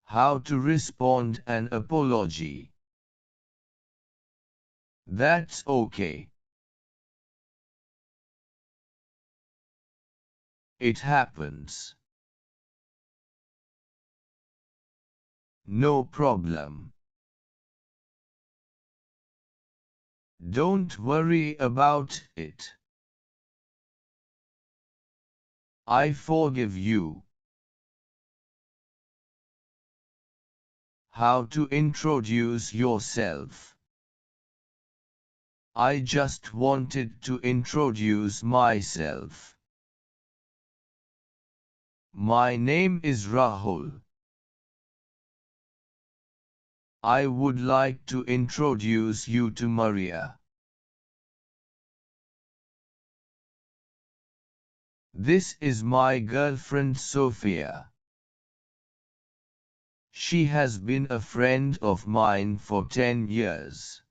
How to respond an apology. That's okay. It happens. No problem. Don't worry about it. I forgive you. How to introduce yourself. I just wanted to introduce myself. My name is Rahul. I would like to introduce you to Maria. This is my girlfriend Sophia. She has been a friend of mine for 10 years.